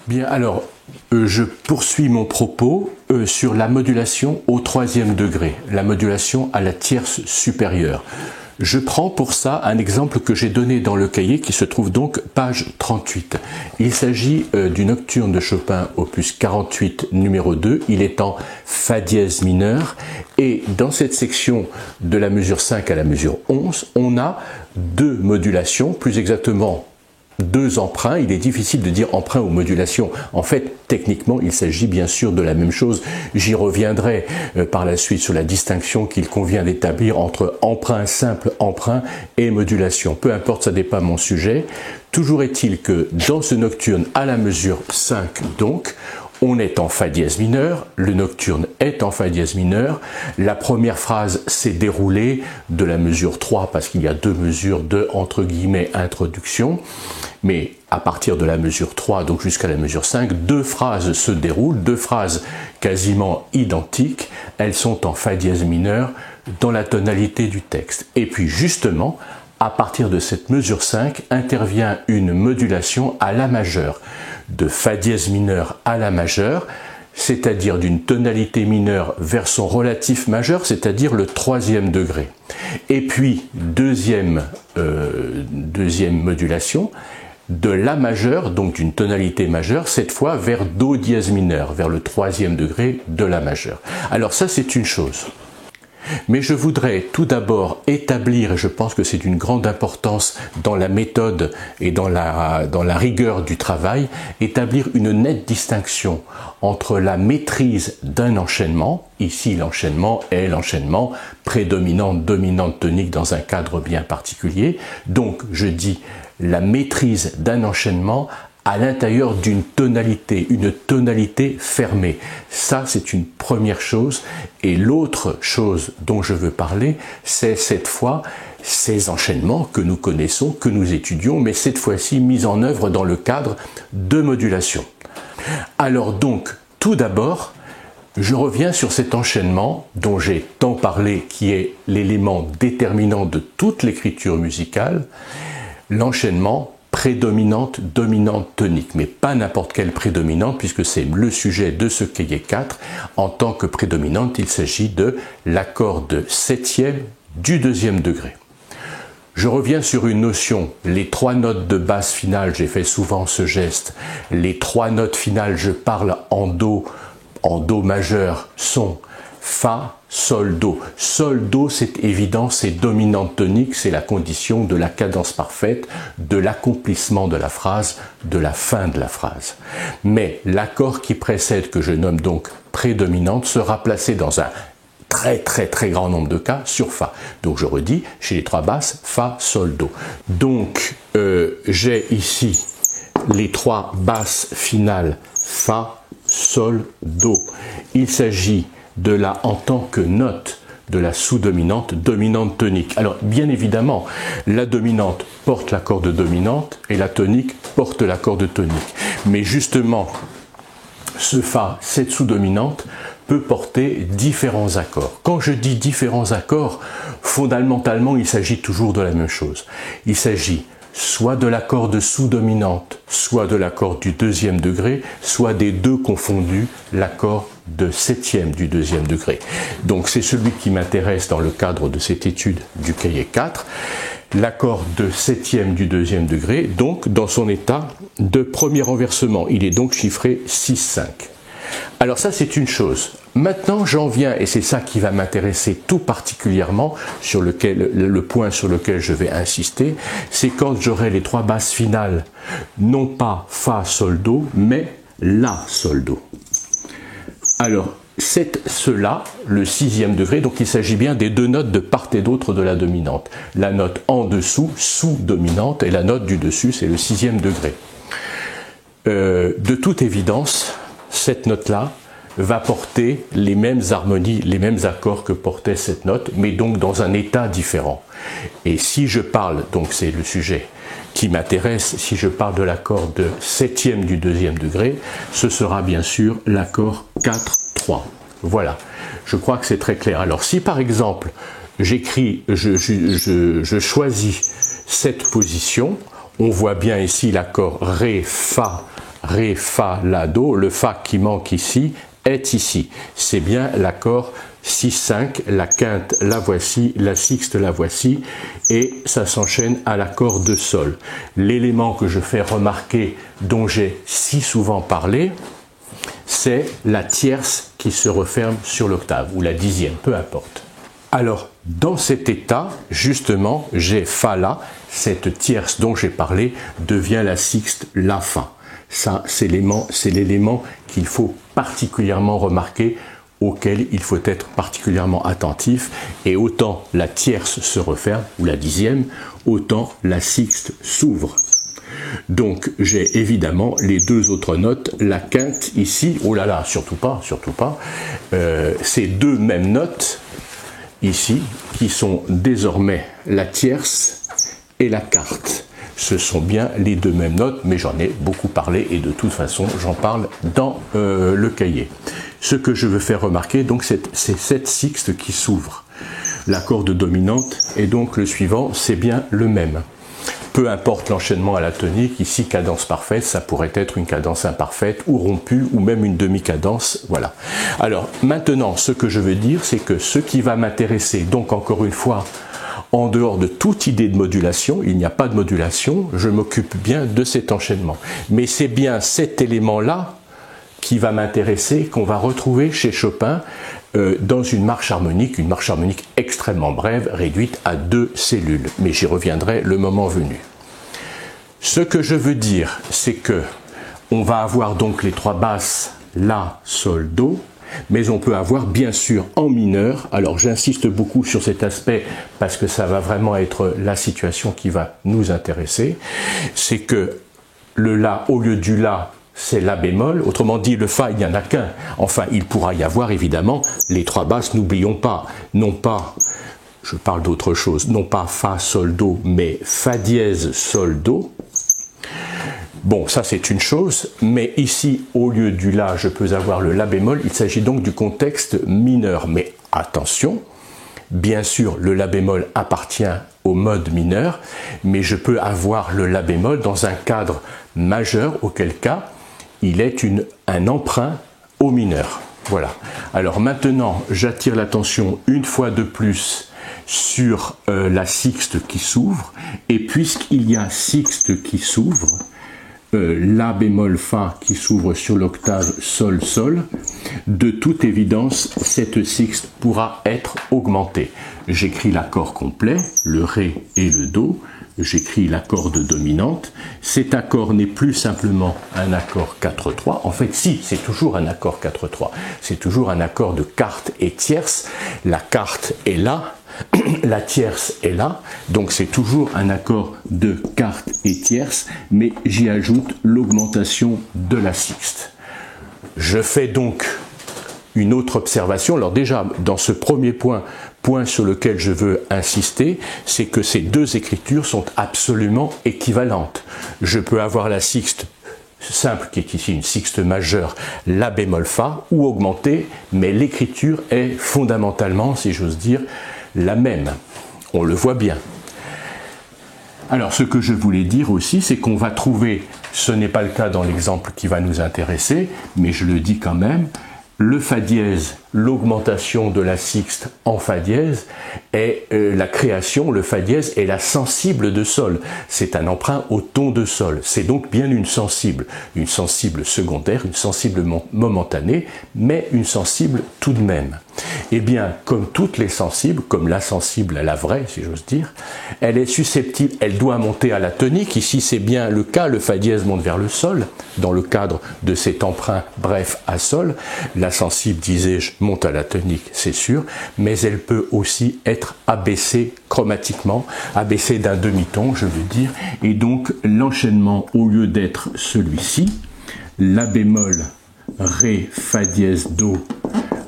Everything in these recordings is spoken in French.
Bien, alors, je poursuis mon propos sur la modulation au troisième degré, la modulation à la tierce supérieure. Je prends pour ça un exemple que j'ai donné dans le cahier qui se trouve donc page 38. Il s'agit du nocturne de Chopin opus 48 numéro 2, il est en Fa dièse mineur et dans cette section de la mesure 5 à la mesure 11, on a deux modulations, plus exactement deux emprunts. Il est difficile de dire emprunt ou modulation. En fait, techniquement, il s'agit bien sûr de la même chose. J'y reviendrai par la suite sur la distinction qu'il convient d'établir entre emprunt, simple emprunt et modulation. Peu importe, ça n'est pas mon sujet. Toujours est-il que dans ce nocturne à la mesure 5, donc, on est en Fa dièse mineur, le nocturne est en Fa dièse mineur, la première phrase s'est déroulée de la mesure 3 parce qu'il y a deux mesures de, entre guillemets, introduction, mais à partir de la mesure 3, donc jusqu'à la mesure 5, deux phrases se déroulent, deux phrases quasiment identiques, elles sont en Fa dièse mineur dans la tonalité du texte. Et puis justement, à partir de cette mesure 5, intervient une modulation à la majeure, de Fa dièse mineur à la majeure, c'est-à-dire d'une tonalité mineure vers son relatif majeur, c'est-à-dire le troisième degré. Et puis, deuxième modulation, de La majeure, donc d'une tonalité majeure, cette fois vers Do dièse mineur, vers le troisième degré de La majeure. Alors ça, c'est une chose. Mais je voudrais tout d'abord établir, et je pense que c'est d'une grande importance dans la méthode et dans la rigueur du travail, établir une nette distinction entre la maîtrise d'un enchaînement, ici l'enchaînement est l'enchaînement prédominante, dominante, tonique dans un cadre bien particulier, donc je dis la maîtrise d'un enchaînement à l'intérieur d'une tonalité, une tonalité fermée. Ça, c'est une première chose. Et l'autre chose dont je veux parler, c'est cette fois ces enchaînements que nous connaissons, que nous étudions, mais cette fois-ci mis en œuvre dans le cadre de modulation. Alors donc, tout d'abord, je reviens sur cet enchaînement dont j'ai tant parlé, qui est l'élément déterminant de toute l'écriture musicale, l'enchaînement prédominante, dominante, tonique, mais pas n'importe quelle prédominante puisque c'est le sujet de ce cahier 4. En tant que prédominante, il s'agit de l'accord de septième du deuxième degré. Je reviens sur une notion, les trois notes de basse finale, j'ai fait souvent ce geste, les trois notes finales, je parle en Do majeur, sont Fa, Sol, Do. Sol, Do, c'est évident, c'est dominante tonique, c'est la condition de la cadence parfaite, de l'accomplissement de la phrase, de la fin de la phrase. Mais l'accord qui précède, que je nomme donc prédominante, sera placé dans un très grand nombre de cas sur Fa. Donc je redis, chez les trois basses, Fa, Sol, Do. Donc j'ai ici les trois basses finales Fa, Sol, Do. Il s'agit de la, en tant que note de la sous-dominante, dominante tonique. Alors bien évidemment, la dominante porte l'accord de dominante et la tonique porte l'accord de tonique. Mais justement, ce Fa, cette sous-dominante, peut porter différents accords. Quand je dis différents accords, fondamentalement, il s'agit toujours de la même chose. Il s'agit soit de l'accord de sous-dominante, soit de l'accord du deuxième degré, soit des deux confondus, l'accord de septième du deuxième degré. Donc c'est celui qui m'intéresse dans le cadre de cette étude du cahier 4, l'accord de septième du deuxième degré, donc dans son état de premier renversement. Il est donc chiffré 6-5. Alors ça c'est une chose. Maintenant j'en viens, et c'est ça qui va m'intéresser tout particulièrement, sur le point sur lequel je vais insister, c'est quand j'aurai les trois basses finales, non pas Fa, Sol, Do, mais La, Sol, Do. Alors, c'est cela, le sixième degré, donc il s'agit bien des deux notes de part et d'autre de la dominante. La note en dessous, sous-dominante, et la note du dessus, c'est le sixième degré. De toute évidence, cette note-là va porter les mêmes harmonies, les mêmes accords que portait cette note, mais donc dans un état différent. Et si je parle, donc c'est le sujet qui m'intéresse, si je parle de l'accord de septième du deuxième degré, ce sera bien sûr l'accord 4-3. Voilà, je crois que c'est très clair. Alors si par exemple j'écris, je choisis cette position, on voit bien ici l'accord Ré, Fa Ré, Fa, La, Do. Le Fa qui manque ici est ici. C'est bien l'accord 6-5, la quinte la voici, la sixte la voici, et ça s'enchaîne à l'accord de Sol. L'élément que je fais remarquer, dont j'ai si souvent parlé, c'est la tierce qui se referme sur l'octave, ou la dixième, peu importe. Alors, dans cet état, justement, j'ai Fa La, cette tierce dont j'ai parlé devient la sixte La Fa. Ça, c'est l'élément qu'il faut particulièrement remarquer, auquel il faut être particulièrement attentif, et autant la tierce se referme, ou la dixième, autant la sixte s'ouvre. Donc j'ai évidemment les deux autres notes, la quinte ici, oh là là, surtout pas, ces deux mêmes notes ici, qui sont désormais la tierce et la quarte. Ce sont bien les deux mêmes notes, mais j'en ai beaucoup parlé et de toute façon j'en parle dans le cahier. Ce que je veux faire remarquer, donc, c'est cette sixte qui s'ouvre. L'accord de dominante et donc le suivant, c'est bien le même. Peu importe l'enchaînement à la tonique, ici cadence parfaite, ça pourrait être une cadence imparfaite ou rompue ou même une demi-cadence, voilà. Alors maintenant, ce que je veux dire, c'est que ce qui va m'intéresser, donc encore une fois, en dehors de toute idée de modulation, il n'y a pas de modulation, je m'occupe bien de cet enchaînement. Mais c'est bien cet élément-là qui va m'intéresser, qu'on va retrouver chez Chopin dans une marche harmonique extrêmement brève, réduite à 2 cellules. Mais j'y reviendrai le moment venu. Ce que je veux dire, c'est que on va avoir donc les trois basses, La, Sol, Do, mais on peut avoir bien sûr en mineur, alors j'insiste beaucoup sur cet aspect parce que ça va vraiment être la situation qui va nous intéresser, c'est que le La, au lieu du La, c'est La bémol, autrement dit le Fa il n'y en a qu'un, enfin il pourra y avoir évidemment les trois basses, n'oublions pas, non pas, je parle d'autre chose, non pas Fa, Sol, Do, mais Fa dièse, Sol, Do. Bon, ça c'est une chose, mais ici, au lieu du La, je peux avoir le La bémol, il s'agit donc du contexte mineur, mais attention, bien sûr le La bémol appartient au mode mineur, mais je peux avoir le La bémol dans un cadre majeur, auquel cas, il est un emprunt au mineur. Voilà. Alors maintenant, j'attire l'attention une fois de plus sur la sixte qui s'ouvre, et puisqu'il y a sixte qui s'ouvre, La bémol Fa qui s'ouvre sur l'octave Sol Sol, de toute évidence, cette sixte pourra être augmentée. J'écris l'accord complet, le Ré et le Do, j'écris l'accord de dominante. Cet accord n'est plus simplement un accord 4-3. En fait, si, c'est toujours un accord 4-3. C'est toujours un accord de quarte et tierce. La quarte est là, la tierce est là, donc c'est toujours un accord de quarte et tierce, mais j'y ajoute l'augmentation de la sixte. Je fais donc une autre observation. Alors déjà, dans ce premier point sur lequel je veux insister, c'est que ces deux écritures sont absolument équivalentes. Je peux avoir la sixte simple, qui est ici une sixte majeure, La bémol Fa, ou augmentée, mais l'écriture est fondamentalement, si j'ose dire, la même. On le voit bien. Alors, ce que je voulais dire aussi, c'est qu'on va trouver, ce n'est pas le cas dans l'exemple qui va nous intéresser, mais je le dis quand même, le Fa dièse, l'augmentation de la sixte en Fa dièse, est la création, le Fa dièse est la sensible de Sol. C'est un emprunt au ton de Sol. C'est donc bien une sensible secondaire, une sensible momentanée, mais une sensible tout de même. Eh bien, comme toutes les sensibles, comme la sensible, la vraie, si j'ose dire, elle est susceptible, elle doit monter à la tonique. Ici, c'est bien le cas, le Fa dièse monte vers le Sol, dans le cadre de cet emprunt bref à Sol. La sensible, disais-je, monte à la tonique, c'est sûr, mais elle peut aussi être abaissée chromatiquement, abaissée d'un demi-ton, je veux dire, et donc l'enchaînement, au lieu d'être celui-ci, La bémol, Ré, Fa dièse, Do,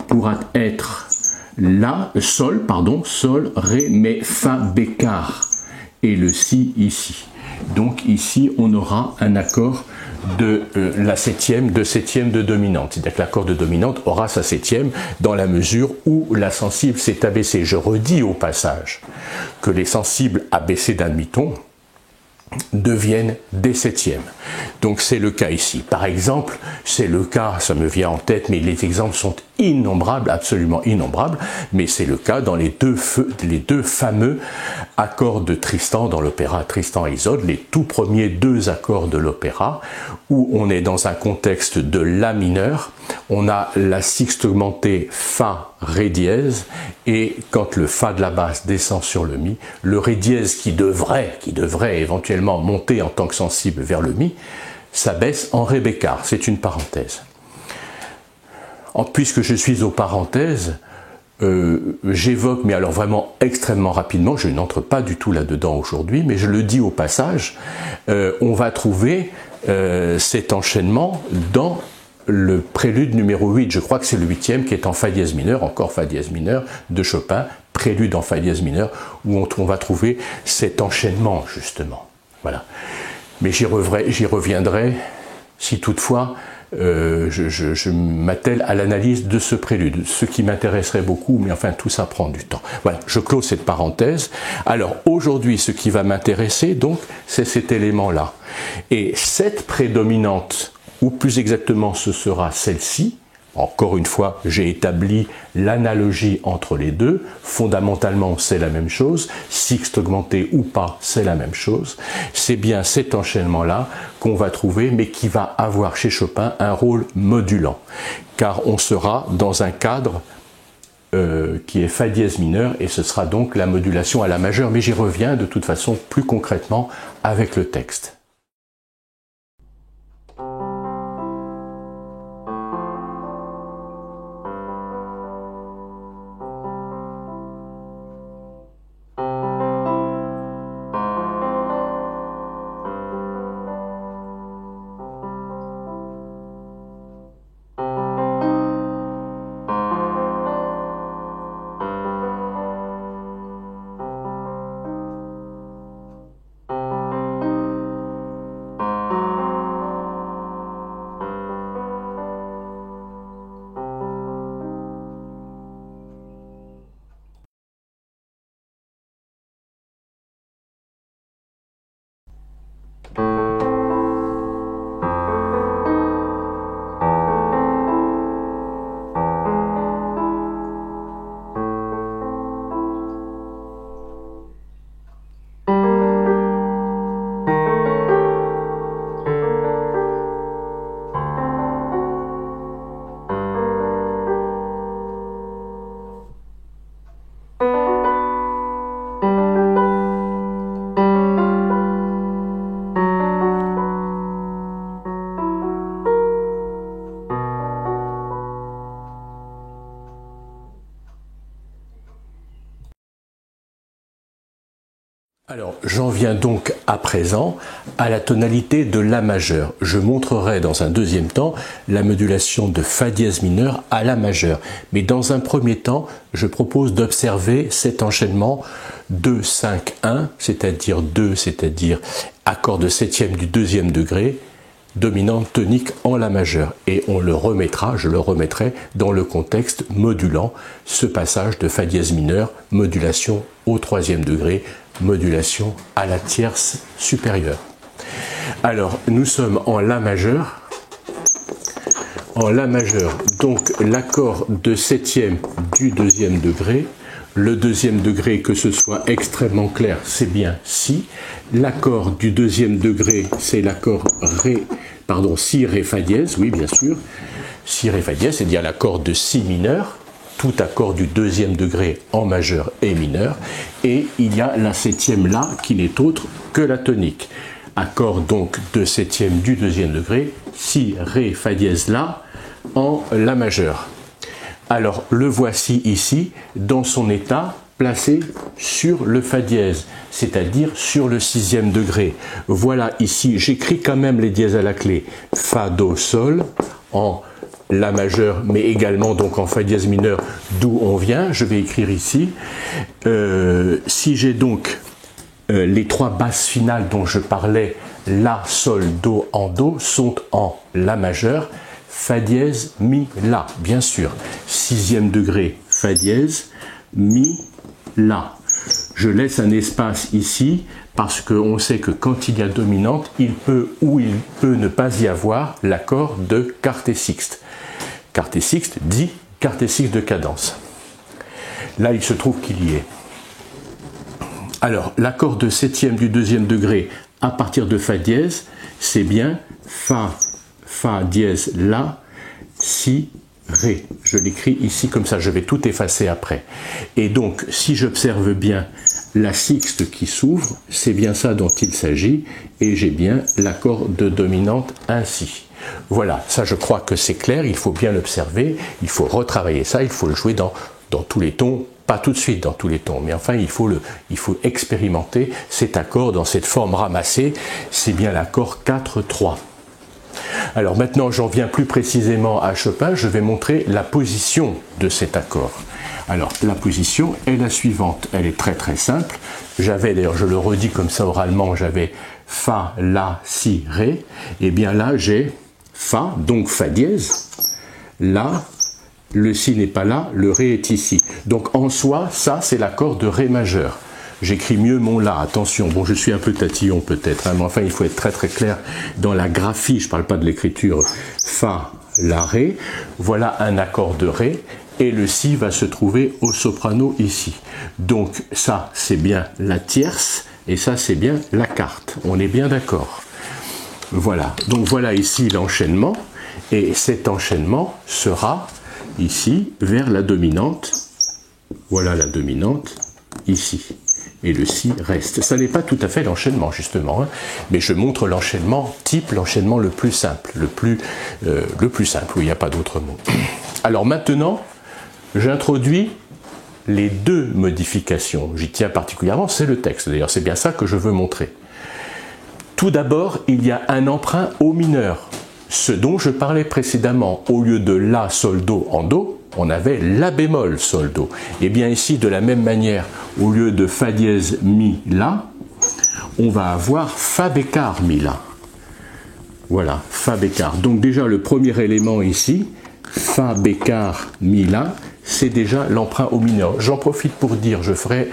pourra être Sol, Ré, mais Fa bécard, et le Si ici. Donc ici, on aura un accord de la septième de dominante. C'est-à-dire que l'accord de dominante aura sa septième dans la mesure où la sensible s'est abaissée. Je redis au passage que les sensibles abaissés d'un demi-ton deviennent des septièmes. Donc c'est le cas ici. Par exemple, c'est le cas, ça me vient en tête, mais les exemples sont innombrables, absolument innombrables, mais c'est le cas dans les deux fameux accords de Tristan dans l'opéra Tristan et Isolde, les tout premiers deux accords de l'opéra, où on est dans un contexte de La mineur, on a la sixte augmentée Fa, Ré dièse, et quand le Fa de la basse descend sur le Mi, le Ré dièse qui devrait éventuellement monter en tant que sensible vers le Mi, s'abaisse en Ré bécard. C'est une parenthèse. Puisque je suis aux parenthèses, j'évoque, mais alors vraiment extrêmement rapidement, je n'entre pas du tout là-dedans aujourd'hui, mais je le dis au passage, on va trouver cet enchaînement dans le prélude numéro 8, je crois que c'est le 8e qui est en Fa dièse mineur, encore Fa dièse mineur de Chopin, prélude en Fa dièse mineur, où on va trouver cet enchaînement justement. Voilà. Mais j'y reviendrai si toutefois je m'attelle à l'analyse de ce prélude, ce qui m'intéresserait beaucoup, mais enfin tout ça prend du temps. Voilà, je clôt cette parenthèse. Alors aujourd'hui, ce qui va m'intéresser, donc, c'est cet élément-là. Et cette prédominante, ou plus exactement ce sera celle-ci, encore une fois, j'ai établi l'analogie entre les deux. Fondamentalement, c'est la même chose. Sixte augmenté ou pas, c'est la même chose. C'est bien cet enchaînement-là qu'on va trouver, mais qui va avoir chez Chopin un rôle modulant. Car on sera dans un cadre qui est Fa dièse mineur, et ce sera donc la modulation à la majeure. Mais j'y reviens de toute façon plus concrètement avec le texte. Alors, j'en viens donc à présent à la tonalité de La majeur. Je montrerai dans un deuxième temps la modulation de Fa dièse mineur à La majeur. Mais dans un premier temps, je propose d'observer cet enchaînement 2, 5, 1, c'est-à-dire 2, c'est-à-dire accord de septième du deuxième degré, dominante tonique en La majeur. Et on le remettra, je le remettrai dans le contexte modulant ce passage de Fa dièse mineur, modulation au troisième degré, modulation à la tierce supérieure. Alors, nous sommes en La majeur. En La majeur, donc l'accord de septième du deuxième degré. Le deuxième degré, que ce soit extrêmement clair, c'est bien Si. L'accord du deuxième degré, c'est l'accord Si, Ré, Fa dièse, oui, bien sûr. Si, Ré, Fa dièse, c'est-à-dire l'accord de Si mineur. Tout accord du deuxième degré en majeur et mineur, et il y a la septième là qui n'est autre que la tonique. Accord donc de septième du deuxième degré, Si, Ré, Fa dièse là, en La majeur. Alors le voici ici dans son état placé sur le Fa dièse, c'est-à-dire sur le sixième degré. Voilà ici, j'écris quand même les dièses à la clé, Fa, Do, Sol, en La majeur, mais également donc en Fa dièse mineur, d'où on vient. Je vais écrire ici. Si j'ai donc les trois basses finales dont je parlais, La, Sol, Do en Do, sont en La majeur, Fa dièse, Mi, La, bien sûr. Sixième degré, Fa dièse, Mi, La. Je laisse un espace ici parce qu'on sait que quand il y a dominante, il peut ou il peut ne pas y avoir l'accord de quarte et sixte. Quarte et sixte dit quarte et sixte de cadence. Là, il se trouve qu'il y est. Alors, l'accord de septième du deuxième degré à partir de Fa dièse, c'est bien Fa, Fa dièse, La, Si, Ré. Je l'écris ici comme ça, je vais tout effacer après. Et donc, si j'observe bien la sixte qui s'ouvre, c'est bien ça dont il s'agit, et j'ai bien l'accord de dominante ainsi. Voilà, ça je crois que c'est clair, il faut bien l'observer, il faut retravailler ça, il faut le jouer dans tous les tons, pas tout de suite dans tous les tons, mais enfin il faut expérimenter cet accord dans cette forme ramassée, c'est bien l'accord 4-3. Alors maintenant j'en viens plus précisément à Chopin, je vais montrer la position de cet accord. Alors la position est la suivante, elle est très très simple, j'avais d'ailleurs, je le redis comme ça oralement, j'avais Fa, La, Si, Ré, et bien là j'ai Fa, donc Fa dièse, La, le Si n'est pas là, le Ré est ici. Donc en soi, ça c'est l'accord de Ré majeur. J'écris mieux mon La, attention, bon je suis un peu tatillon peut-être, hein, mais enfin il faut être très très clair dans la graphie, je ne parle pas de l'écriture, Fa, La, Ré, voilà un accord de Ré, et le Si va se trouver au soprano ici. Donc ça c'est bien la tierce, et ça c'est bien la quarte, on est bien d'accord. Voilà, donc voilà ici l'enchaînement, et cet enchaînement sera ici vers la dominante, voilà la dominante, ici. Et le Si reste. Ça n'est pas tout à fait l'enchaînement justement, hein, mais je montre l'enchaînement type, l'enchaînement le plus simple, le plus simple, où il n'y a pas d'autre mot. Alors maintenant, j'introduis les deux modifications. J'y tiens particulièrement, c'est le texte. D'ailleurs, c'est bien ça que je veux montrer. Tout d'abord, il y a un emprunt au mineur. Ce dont je parlais précédemment, au lieu de La, Sol, Do en Do, on avait La bémol, Sol, Do. Et bien ici, de la même manière, au lieu de Fa dièse, Mi, La, on va avoir Fa bécard, Mi, La. Voilà, Fa bécard. Donc déjà, le premier élément ici, Fa bécard, Mi, La, c'est déjà l'emprunt au mineur. J'en profite pour dire, je ferai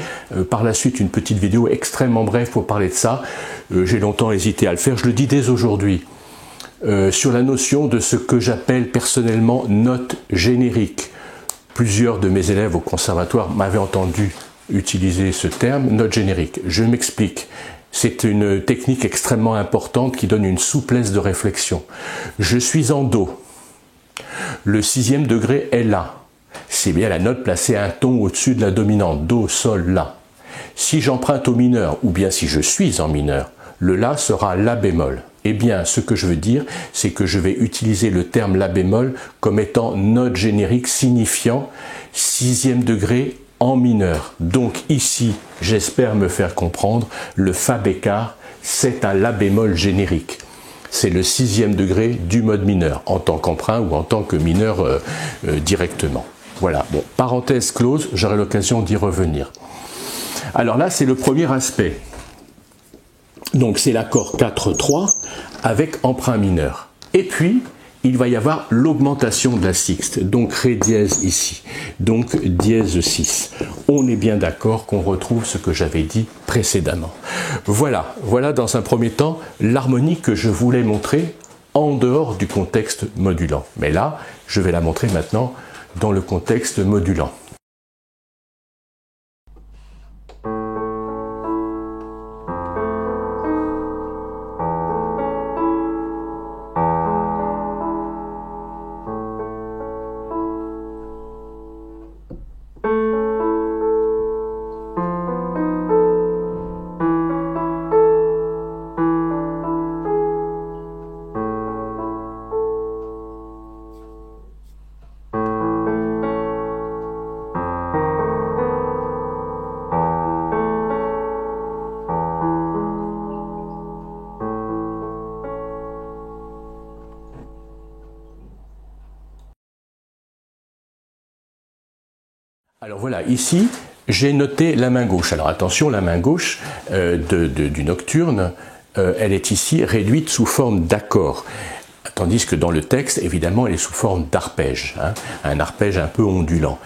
par la suite une petite vidéo extrêmement brève pour parler de ça. J'ai longtemps hésité à le faire, je le dis dès aujourd'hui. Sur la notion de ce que j'appelle personnellement note générique. Plusieurs de mes élèves au conservatoire m'avaient entendu utiliser ce terme, note générique. Je m'explique. C'est une technique extrêmement importante qui donne une souplesse de réflexion. Je suis en Do. Le sixième degré est là. C'est bien la note placée un ton au-dessus de la dominante. Do, Sol, La. Si j'emprunte au mineur, ou bien si je suis en mineur, le La sera La bémol. Eh bien, ce que je veux dire, c'est que je vais utiliser le terme La bémol comme étant note générique signifiant sixième degré en mineur. Donc ici, j'espère me faire comprendre, le Fa bécard, c'est un La bémol générique. C'est le sixième degré du mode mineur, en tant qu'emprunt ou en tant que mineur directement. Voilà, bon, parenthèse close, j'aurai l'occasion d'y revenir. Alors là, c'est le premier aspect. Donc c'est l'accord 4-3 avec emprunt mineur. Et puis, il va y avoir l'augmentation de la sixte, donc Ré dièse ici, donc dièse 6. On est bien d'accord qu'on retrouve ce que j'avais dit précédemment. Voilà dans un premier temps l'harmonie que je voulais montrer en dehors du contexte modulant. Mais là, je vais la montrer maintenant dans le contexte modulant. Alors voilà, ici, j'ai noté la main gauche. Alors attention, la main gauche du nocturne, elle est ici réduite sous forme d'accord. tandis que dans le texte, évidemment, elle est sous forme d'arpège, hein, un arpège un peu ondulant.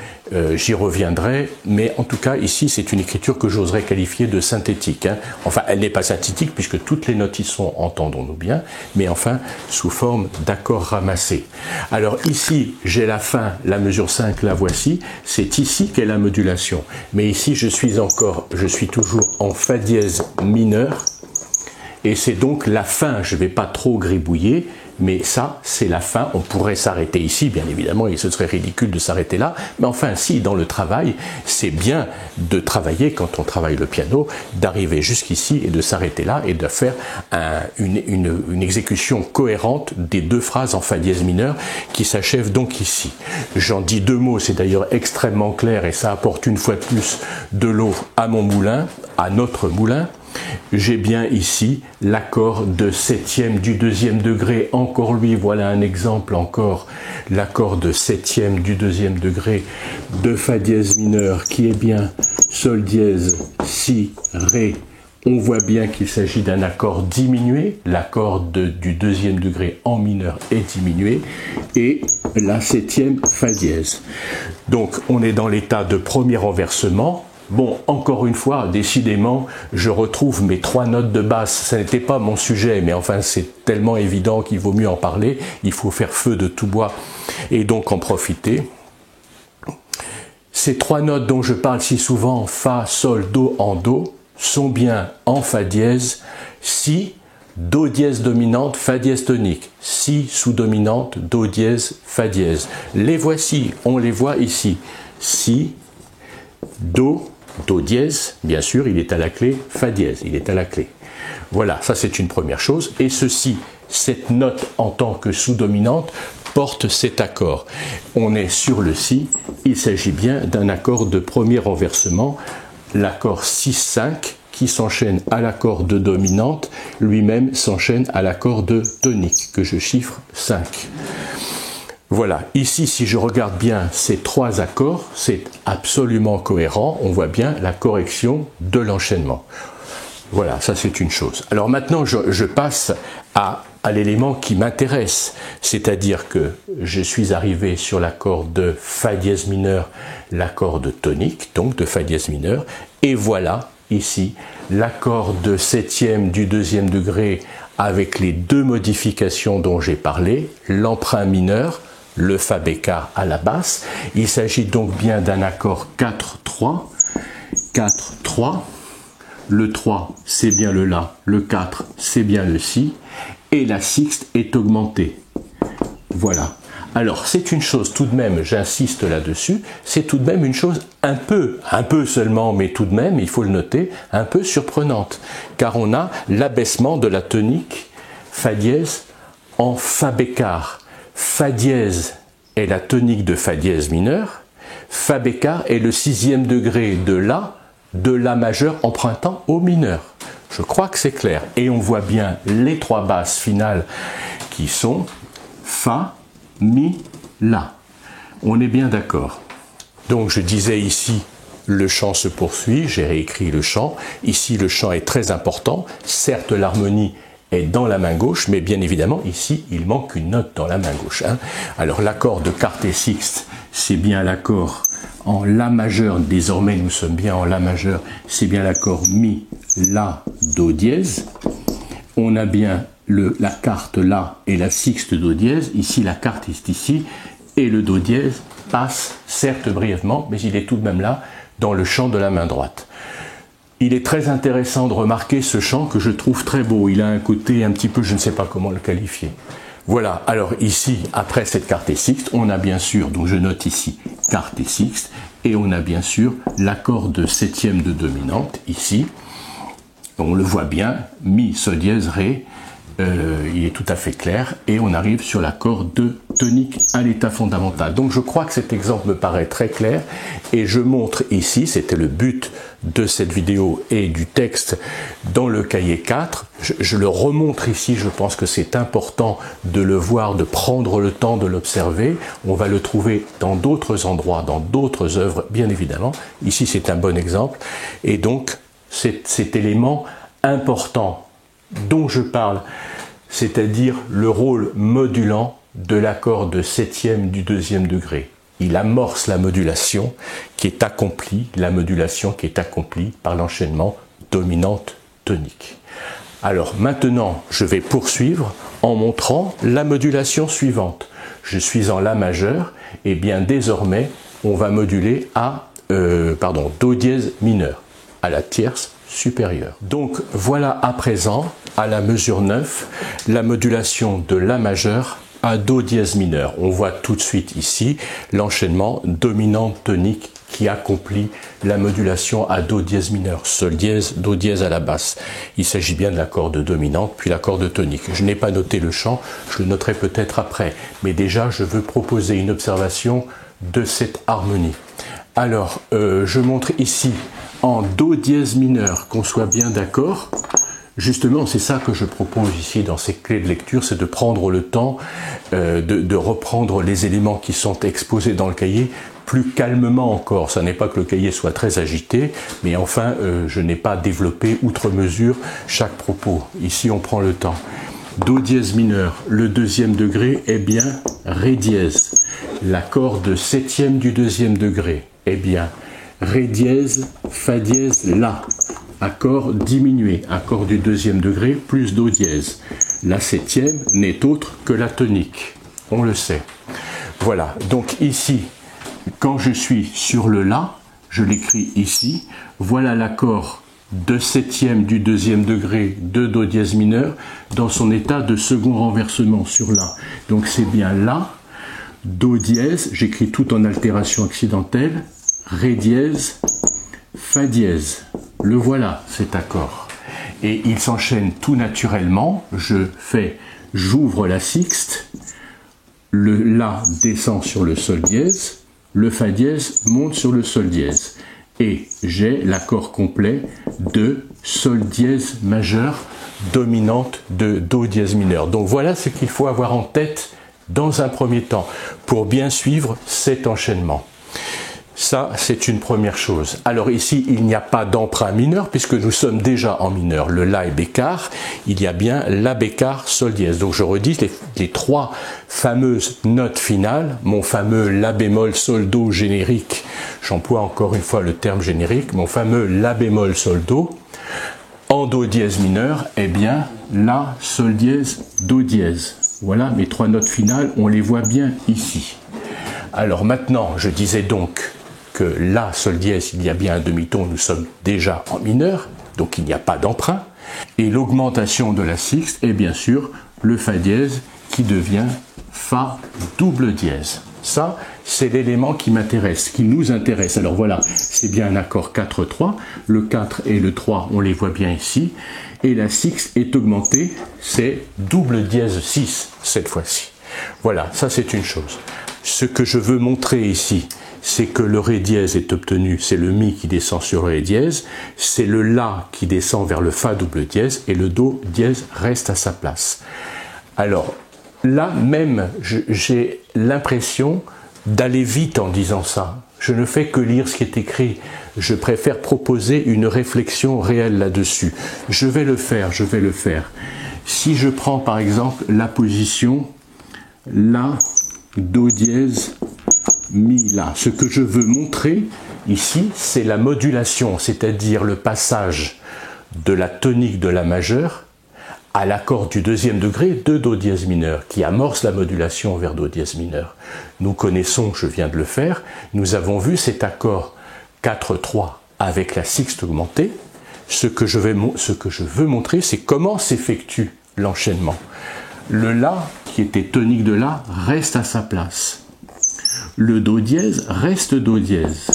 J'y reviendrai, mais en tout cas, ici, c'est une écriture que j'oserais qualifier de synthétique. Hein. Enfin, elle n'est pas synthétique, puisque toutes les notes y sont, entendons-nous bien, mais enfin, sous forme d'accords ramassés. Alors ici, j'ai la fin, la mesure 5, la voici, c'est ici qu'est la modulation. Mais ici, je suis toujours en Fa dièse mineur, et c'est donc la fin, je ne vais pas trop gribouiller, mais ça, c'est la fin. On pourrait s'arrêter ici, bien évidemment, et ce serait ridicule de s'arrêter là. Mais enfin, si, dans le travail, c'est bien de travailler, quand on travaille le piano, d'arriver jusqu'ici et de s'arrêter là et de faire une exécution cohérente des deux phrases en Fa dièse mineur qui s'achèvent donc ici. J'en dis deux mots, c'est d'ailleurs extrêmement clair et ça apporte une fois de plus de l'eau à mon moulin, à notre moulin. J'ai bien ici l'accord de septième du deuxième degré, encore lui, voilà un exemple encore, l'accord de septième du deuxième degré de Fa dièse mineur qui est bien Sol dièse, Si, Ré. On voit bien qu'il s'agit d'un accord diminué, l'accord du deuxième degré en mineur est diminué, et la septième Fa dièse. Donc on est dans l'état de premier renversement. Bon, encore une fois, décidément, je retrouve mes trois notes de basse. Ça n'était pas mon sujet, mais enfin, c'est tellement évident qu'il vaut mieux en parler. Il faut faire feu de tout bois et donc en profiter. Ces trois notes dont je parle si souvent, Fa, Sol, Do en Do, sont bien en Fa dièse, Si, Do dièse dominante, Fa dièse tonique. Si sous-dominante, Do dièse, Fa dièse. Les voici, on les voit ici. Si, Do, Do dièse, bien sûr, il est à la clé, Fa dièse, il est à la clé. Voilà, ça c'est une première chose. Et ceci, cette note en tant que sous-dominante, porte cet accord. On est sur le Si, il s'agit bien d'un accord de premier renversement, l'accord 6-5, qui s'enchaîne à l'accord de dominante, lui-même s'enchaîne à l'accord de tonique, que je chiffre 5. Voilà, ici, si je regarde bien ces trois accords, c'est absolument cohérent. On voit bien la correction de l'enchaînement. Voilà, ça c'est une chose. Alors maintenant, je passe à l'élément qui m'intéresse, c'est-à-dire que je suis arrivé sur l'accord de Fa dièse mineur, l'accord de tonique, donc de Fa dièse mineur, et voilà, ici, l'accord de septième du deuxième degré avec les deux modifications dont j'ai parlé, l'emprunt mineur, le Fa bécard à la basse. Il s'agit donc bien d'un accord 4-3. 4-3. Le 3, c'est bien le La. Le 4, c'est bien le Si. Et la sixte est augmentée. Voilà. Alors, c'est une chose tout de même, j'insiste là-dessus, c'est tout de même une chose un peu seulement, mais tout de même, il faut le noter, un peu surprenante. Car on a l'abaissement de la tonique Fa dièse en Fa bécard. Fa dièse est la tonique de Fa dièse mineur, Fa bécard est le sixième degré de La majeur empruntant au mineur. Je crois que c'est clair. Et on voit bien les trois basses finales qui sont Fa, Mi, La. On est bien d'accord. Donc je disais ici, le chant se poursuit, j'ai réécrit le chant. Ici, le chant est très important. Certes, l'harmonie est dans la main gauche, mais bien évidemment, ici, il manque une note dans la main gauche. Hein. Alors, l'accord de quarte et sixte, c'est bien l'accord en La majeur. Désormais, nous sommes bien en La majeur. C'est bien l'accord Mi, La, Do dièse. On a bien la quarte La et la sixte Do dièse. Ici, la quarte est ici. Et le Do dièse passe, certes brièvement, mais il est tout de même là, dans le chant de la main droite. Il est très intéressant de remarquer ce chant que je trouve très beau. Il a un côté un petit peu, je ne sais pas comment le qualifier. Voilà, alors ici, après cette quarte et sixte, on a bien sûr, donc je note ici, quarte et sixte, et on a bien sûr l'accord de septième de dominante, ici. On le voit bien, Mi, Sol dièse, Ré, il est tout à fait clair, et on arrive sur l'accord de tonique à l'état fondamental. Donc je crois que cet exemple me paraît très clair, et je montre ici, c'était le but de cette vidéo et du texte dans le cahier 4, je le remontre ici, je pense que c'est important de le voir, de prendre le temps de l'observer. On va le trouver dans d'autres endroits, dans d'autres œuvres, bien évidemment. Ici c'est un bon exemple, et donc cet élément important dont je parle c'est-à-dire le rôle modulant de l'accord de septième du deuxième degré. Il amorce la modulation qui est accomplie, par l'enchaînement dominante-tonique. Alors maintenant, je vais poursuivre en montrant la modulation suivante. Je suis en La majeur, et bien désormais, on va moduler à Do dièse mineur, à la tierce supérieure. Donc voilà à présent, à la mesure 9, la modulation de La majeur à Do dièse mineur. On voit tout de suite ici l'enchaînement dominante-tonique qui accomplit la modulation à Do dièse mineur, Sol dièse, Do dièse à la basse. Il s'agit bien de l'accord de dominante puis l'accord de tonique. Je n'ai pas noté le chant, je le noterai peut-être après, mais déjà je veux proposer une observation de cette harmonie. Alors, je montre ici en Do dièse mineur, qu'on soit bien d'accord. Justement, c'est ça que je propose ici dans ces clés de lecture, c'est de prendre le temps de reprendre les éléments qui sont exposés dans le cahier plus calmement encore. Ça n'est pas que le cahier soit très agité, mais enfin, je n'ai pas développé outre mesure chaque propos. Ici, on prend le temps. Do dièse mineur, le deuxième degré est bien Ré dièse. L'accord de septième du deuxième degré est bien Ré dièse, Fa dièse, La. Accord diminué, accord du deuxième degré plus Do dièse. La septième n'est autre que la tonique, on le sait. Voilà, donc ici, quand je suis sur le La, je l'écris ici, voilà l'accord de septième du deuxième degré de Do dièse mineur dans son état de second renversement sur La. Donc c'est bien La, Do dièse, j'écris tout en altération accidentelle, Ré dièse, Fa dièse. Le voilà, cet accord. Et il s'enchaîne tout naturellement. J'ouvre la sixte, le La descend sur le Sol dièse, le Fa dièse monte sur le Sol dièse. Et j'ai l'accord complet de Sol dièse majeur dominante de Do dièse mineur. Donc voilà ce qu'il faut avoir en tête dans un premier temps pour bien suivre cet enchaînement. Ça, c'est une première chose. Alors ici, il n'y a pas d'emprunt mineur, puisque nous sommes déjà en mineur. Le La est bécard, il y a bien La bécard, Sol dièse. Donc je redis les trois fameuses notes finales, mon fameux La bémol, Sol, Do générique, j'emploie encore une fois le terme générique, mon fameux La bémol, Sol, Do, en Do dièse mineur, eh bien, La, Sol dièse, Do dièse. Voilà mes trois notes finales, on les voit bien ici. Alors maintenant, je disais donc que La, Sol dièse, il y a bien un demi-ton, nous sommes déjà en mineur, donc il n'y a pas d'emprunt. Et l'augmentation de la sixte est bien sûr le Fa dièse qui devient Fa double dièse. Ça, c'est l'élément qui m'intéresse, qui nous intéresse. Alors voilà, c'est bien un accord 4-3. Le 4 et le 3, on les voit bien ici. Et la sixte est augmentée, c'est double dièse 6 cette fois-ci. Voilà, ça c'est une chose. Ce que je veux montrer ici, c'est que le Ré dièse est obtenu, c'est le Mi qui descend sur le Ré dièse, c'est le La qui descend vers le Fa double dièse, et le Do dièse reste à sa place. Alors, là même, j'ai l'impression d'aller vite en disant ça. Je ne fais que lire ce qui est écrit. Je préfère proposer une réflexion réelle là-dessus. Je vais le faire. Si je prends par exemple la position La, Do dièse, Mi, La. Ce que je veux montrer ici, c'est la modulation, c'est-à-dire le passage de la tonique de La majeure à l'accord du deuxième degré de Do dièse mineur, qui amorce la modulation vers Do dièse mineur. Nous connaissons, je viens de le faire, nous avons vu cet accord 4-3 avec la sixte augmentée. Ce que je veux montrer, c'est comment s'effectue l'enchaînement. Le La, qui était tonique de La, reste à sa place. Le Do dièse reste Do dièse.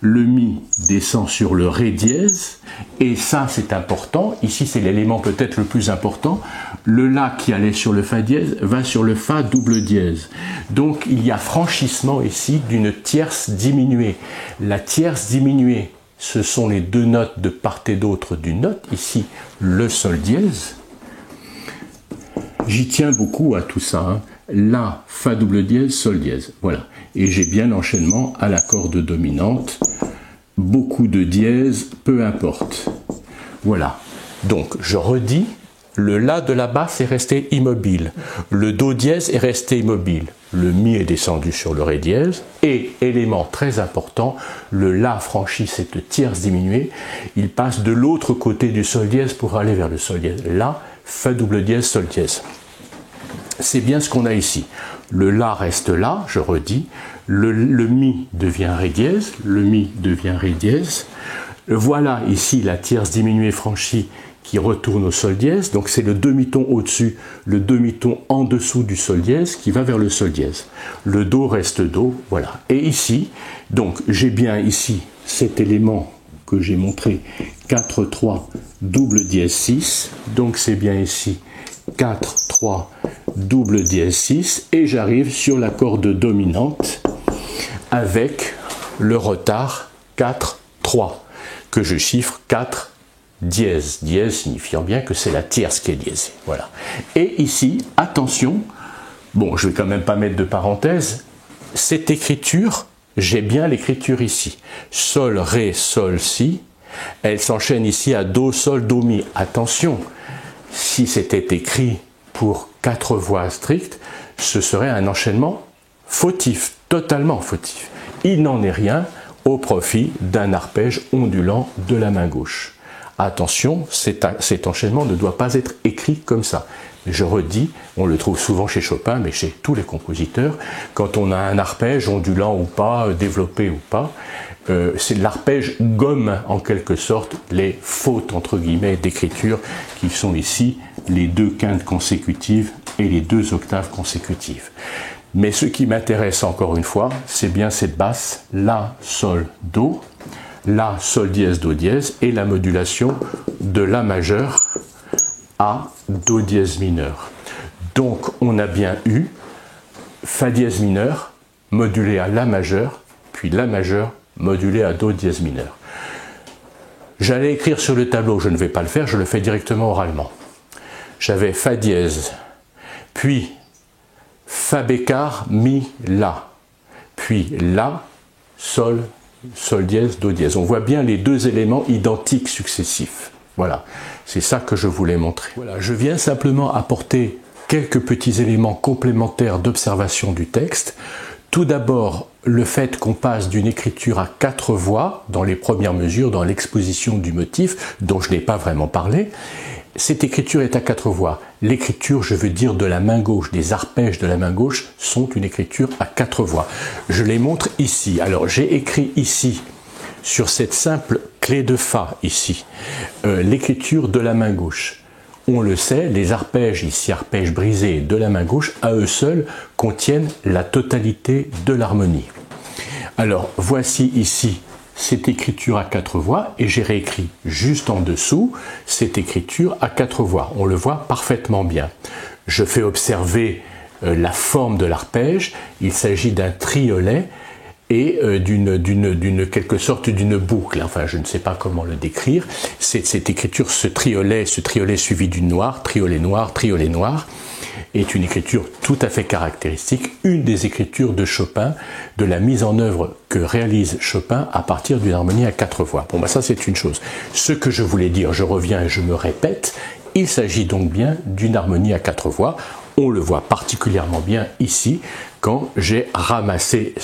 Le Mi descend sur le Ré dièse, et ça c'est important, ici c'est l'élément peut-être le plus important, le La qui allait sur le Fa dièse va sur le Fa double dièse. Donc il y a franchissement ici d'une tierce diminuée. La tierce diminuée, ce sont les deux notes de part et d'autre d'une note, ici le Sol dièse. J'y tiens beaucoup à tout ça, hein. La, Fa double dièse, Sol dièse, voilà. Et j'ai bien l'enchaînement à l'accord de dominante, beaucoup de dièses, peu importe. Voilà. Donc, je redis, le La de la basse est resté immobile, le Do dièse est resté immobile, le Mi est descendu sur le Ré dièse, et, élément très important, le La franchit cette tierce diminuée, il passe de l'autre côté du Sol dièse pour aller vers le Sol dièse. La, Fa double dièse, Sol dièse. C'est bien ce qu'on a ici. Le La reste là, je redis, le Mi devient Ré dièse, le Mi devient Ré dièse. Voilà ici la tierce diminuée franchie qui retourne au Sol dièse, donc c'est le demi-ton au-dessus, le demi-ton en dessous du Sol dièse qui va vers le Sol dièse. Le Do reste Do, voilà. Et ici, donc j'ai bien ici cet élément que j'ai montré, 4, 3, double dièse 6, donc c'est bien ici 4, 3, double dièse 6, et j'arrive sur la corde dominante avec le retard 4, 3, que je chiffre 4 dièse, dièse signifiant bien que c'est la tierce qui est diésée. Voilà. Et ici, attention, bon, je vais quand même pas mettre de parenthèse, cette écriture, j'ai bien l'écriture ici. Sol, Ré, Sol, Si, elle s'enchaîne ici à Do, Sol, Do, Mi. Attention, si c'était écrit pour 4 voix strictes, ce serait un enchaînement fautif, totalement fautif. Il n'en est rien au profit d'un arpège ondulant de la main gauche. Attention, cet enchaînement ne doit pas être écrit comme ça. Je redis, on le trouve souvent chez Chopin, mais chez tous les compositeurs, quand on a un arpège ondulant ou pas, développé ou pas, c'est l'arpège gomme en quelque sorte les fautes entre guillemets d'écriture qui sont ici les 2 quintes consécutives et les 2 octaves consécutives. Mais ce qui m'intéresse encore une fois, c'est bien cette basse, La, Sol, Do, La, Sol dièse, Do dièse, et la modulation de La majeur à Do dièse mineur. Donc on a bien eu Fa dièse mineur modulé à La majeur, puis La majeur modulé à Do dièse mineur. J'allais écrire sur le tableau, je ne vais pas le faire, je le fais directement oralement. J'avais Fa dièse, puis Fa bécard, Mi, La, puis La, Sol, Sol dièse, Do dièse. On voit bien les 2 éléments identiques successifs. Voilà, c'est ça que je voulais montrer. Voilà, je viens simplement apporter quelques petits éléments complémentaires d'observation du texte. Tout d'abord, le fait qu'on passe d'une écriture à 4 voix dans les premières mesures, dans l'exposition du motif, dont je n'ai pas vraiment parlé. Cette écriture est à 4 voix. L'écriture, je veux dire, de la main gauche, des arpèges de la main gauche, sont une écriture à 4 voix. Je les montre ici. Alors, j'ai écrit ici, sur cette simple clé de Fa, ici, l'écriture de la main gauche. On le sait, les arpèges, ici arpèges brisés de la main gauche, à eux seuls, contiennent la totalité de l'harmonie. Alors, voici ici cette écriture à 4 voix, et j'ai réécrit juste en dessous cette écriture à 4 voix. On le voit parfaitement bien. Je fais observer la forme de l'arpège. Il s'agit d'un triolet et d'une quelque sorte d'une boucle. Enfin, je ne sais pas comment le décrire. Cette écriture, ce triolet suivi d'une noire, triolet noir, est une écriture tout à fait caractéristique, une des écritures de Chopin, de la mise en œuvre que réalise Chopin à partir d'une harmonie à 4 voix. Bon, bah ça c'est une chose. Ce que je voulais dire, je reviens et je me répète, il s'agit donc bien d'une harmonie à 4 voix. On le voit particulièrement bien ici, quand j'ai ramassé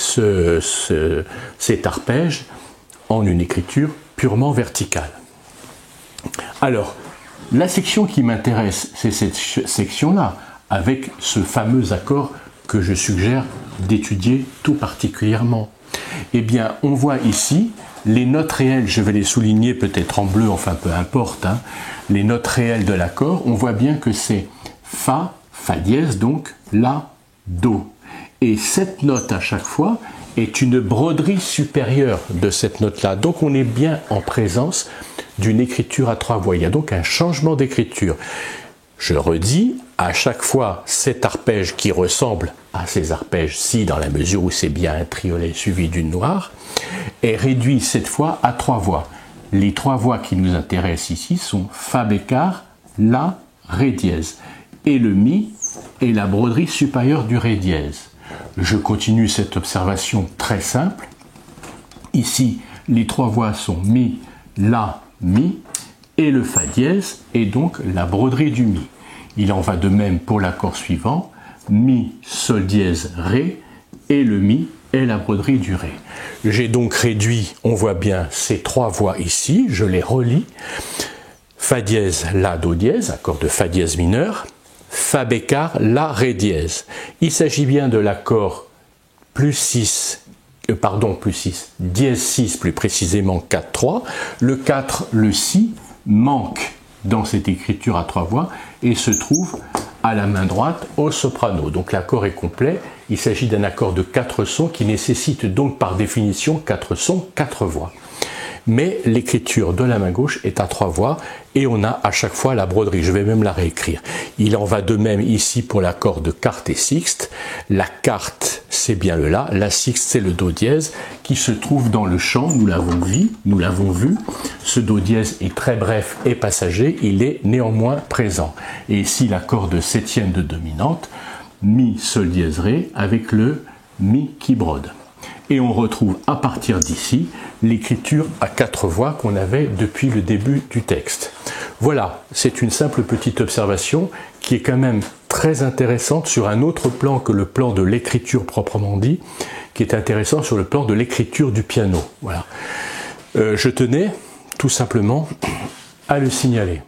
cet arpège en une écriture purement verticale. Alors, la section qui m'intéresse, c'est cette section-là, avec ce fameux accord que je suggère d'étudier tout particulièrement. Eh bien, on voit ici les notes réelles, je vais les souligner peut-être en bleu, enfin peu importe, hein, les notes réelles de l'accord, on voit bien que c'est Fa, Fa dièse donc, La, Do. Et cette note à chaque fois est une broderie supérieure de cette note-là. Donc on est bien en présence d'une écriture à 3 voix. Il y a donc un changement d'écriture. Je redis, à chaque fois, cet arpège qui ressemble à ces arpèges-ci, dans la mesure où c'est bien un triolet suivi d'une noire, est réduit cette fois à 3 voix. Les 3 voix qui nous intéressent ici sont Fa bécard, La, Ré dièse. Et le Mi est la broderie supérieure du Ré dièse. Je continue cette observation très simple. Ici, les 3 voix sont Mi, La, Mi. et le fa dièse et donc la broderie du mi. Il en va de même pour l'accord suivant, mi, sol dièse, ré et le mi et la broderie du ré. J'ai donc réduit, on voit bien ces trois voix ici, je les relis. Fa dièse, la, do dièse, accord de fa dièse mineur, fa bécard, la, ré dièse. Il s'agit bien de l'accord plus 6, dièse 6 plus précisément 4-3. Le 4, le si, manque dans cette écriture à trois voix et se trouve à la main droite au soprano. Donc l'accord est complet, il s'agit d'un accord de 4 sons qui nécessite donc par définition 4 sons, 4 voix. Mais l'écriture de la main gauche est à 3 voix et on a à chaque fois la broderie. Je vais même la réécrire. Il en va de même ici pour l'accord de quarte et sixte. La quarte, c'est bien le la. La sixte, c'est le do dièse qui se trouve dans le chant. Nous l'avons vu. Ce do dièse est très bref et passager. Il est néanmoins présent. Et ici, l'accord de septième de dominante, mi, sol dièse, ré, avec le mi qui brode. Et on retrouve à partir d'ici l'écriture à 4 voix qu'on avait depuis le début du texte. Voilà, c'est une simple petite observation qui est quand même très intéressante sur un autre plan que le plan de l'écriture proprement dit, qui est intéressant sur le plan de l'écriture du piano. Voilà. Je tenais tout simplement à le signaler.